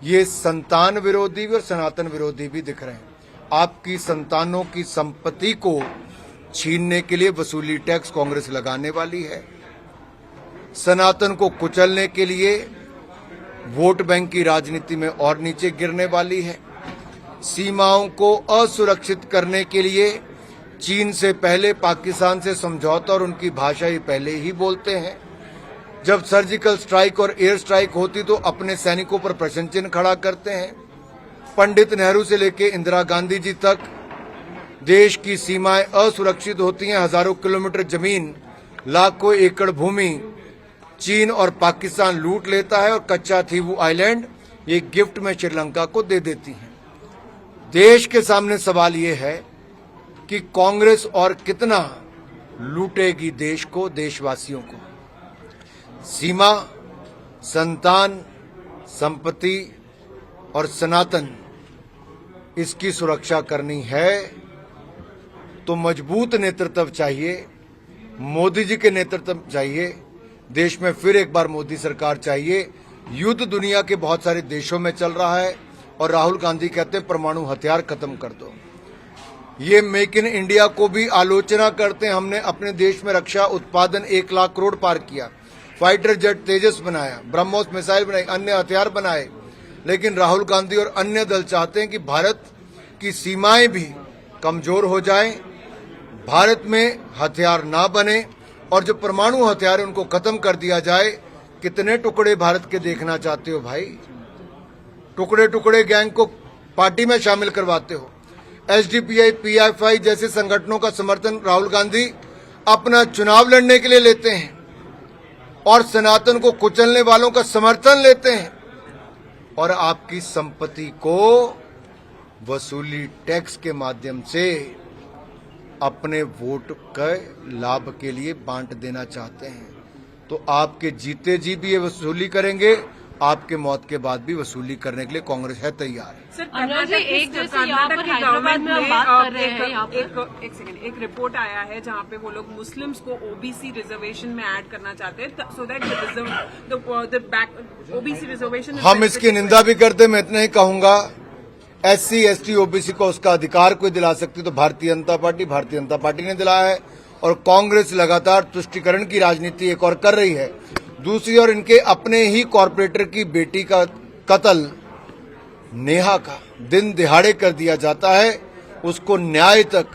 ये संतान विरोधी और सनातन विरोधी भी दिख रहे हैं। आपकी संतानों की संपत्ति को छीनने के लिए वसूली टैक्स कांग्रेस लगाने वाली है। सनातन को कुचलने के लिए वोट बैंक की राजनीति में और नीचे गिरने वाली है। सीमाओं को असुरक्षित करने के लिए चीन से पहले पाकिस्तान से समझौता और उनकी भाषा ही पहले ही बोलते हैं। जब सर्जिकल स्ट्राइक और एयर स्ट्राइक होती तो अपने सैनिकों पर प्रश्न चिन्ह खड़ा करते हैं। पंडित नेहरू से लेकर इंदिरा गांधी जी तक देश की सीमाएं असुरक्षित होती हैं। हजारों किलोमीटर जमीन, लाखों एकड़ भूमि चीन और पाकिस्तान लूट लेता है और कच्चा थीवू आइलैंड ये गिफ्ट में श्रीलंका को दे देती है। देश के सामने सवाल ये है कि कांग्रेस और कितना लूटेगी देश को, देशवासियों को। सीमा, संतान, संपत्ति और सनातन, इसकी सुरक्षा करनी है तो मजबूत नेतृत्व चाहिए। मोदी जी के नेतृत्व चाहिए। देश में फिर एक बार मोदी सरकार चाहिए। युद्ध दुनिया के बहुत सारे देशों में चल रहा है और राहुल गांधी कहते हैं परमाणु हथियार खत्म कर दो। ये मेक इन इंडिया को भी आलोचना करते हैं। हमने अपने देश में रक्षा उत्पादन 1 लाख करोड़ पार किया, फाइटर जेट तेजस बनाया, ब्रह्मोस मिसाइल बनाई, अन्य हथियार बनाए। लेकिन राहुल गांधी और अन्य दल चाहते हैं कि भारत की सीमाएं भी कमजोर हो जाएं, भारत में हथियार ना बने और जो परमाणु हथियार है उनको खत्म कर दिया जाए। कितने टुकड़े भारत के देखना चाहते हो भाई? टुकड़े टुकड़े गैंग को पार्टी में शामिल करवाते हो। एसडीपीआई, पीएफआई जैसे संगठनों का समर्थन राहुल गांधी अपना चुनाव लड़ने के लिए लेते हैं और सनातन को कुचलने वालों का समर्थन लेते हैं और आपकी संपत्ति को वसूली टैक्स के माध्यम से अपने वोट के लाभ के लिए बांट देना चाहते हैं। तो आपके जीते जी भी ये वसूली करेंगे, आपके मौत के बाद भी वसूली करने के लिए कांग्रेस है तैयार। सर, कर्नाटक की गवर्नमेंट में एक रिपोर्ट आया है जहां पे वो लोग मुस्लिम्स को ओबीसी रिजर्वेशन में ऐड करना चाहते हैं सो दैट ओबीसी रिजर्वेशन। हम इसकी निंदा भी करते। मैं इतना ही कहूंगा, एससी, एसटी, ओबीसी को उसका अधिकार कोई दिला सकती तो भारतीय जनता पार्टी ने दिलाया है और कांग्रेस लगातार तुष्टीकरण की राजनीति एक और कर रही है। दूसरी ओर इनके अपने ही कॉरपोरेटर की बेटी का कत्ल, नेहा का, दिन दिहाड़े कर दिया जाता है। उसको न्याय तक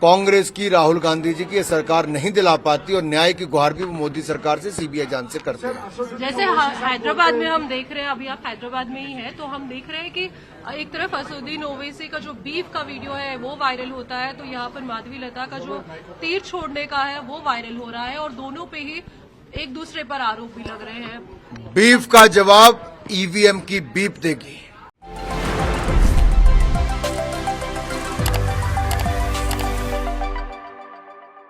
कांग्रेस की, राहुल गांधी जी की सरकार नहीं दिला पाती और न्याय की गुहार भी वो मोदी सरकार से, सीबीआई जांच से करते हैं। जैसे हैदराबाद में हम देख रहे हैं, अभी आप हैदराबाद में ही हैं, तो हम देख रहे हैं कि एक तरफ असदुद्दीन ओवैसी का जो बीफ का वीडियो है वो वायरल होता है, तो यहाँ पर माधवी लता का जो तीर छोड़ने का है वो वायरल हो रहा है और दोनों पे ही एक दूसरे पर आरोप भी लग रहे हैं। बीफ का जवाब ईवीएम की बीप देगी।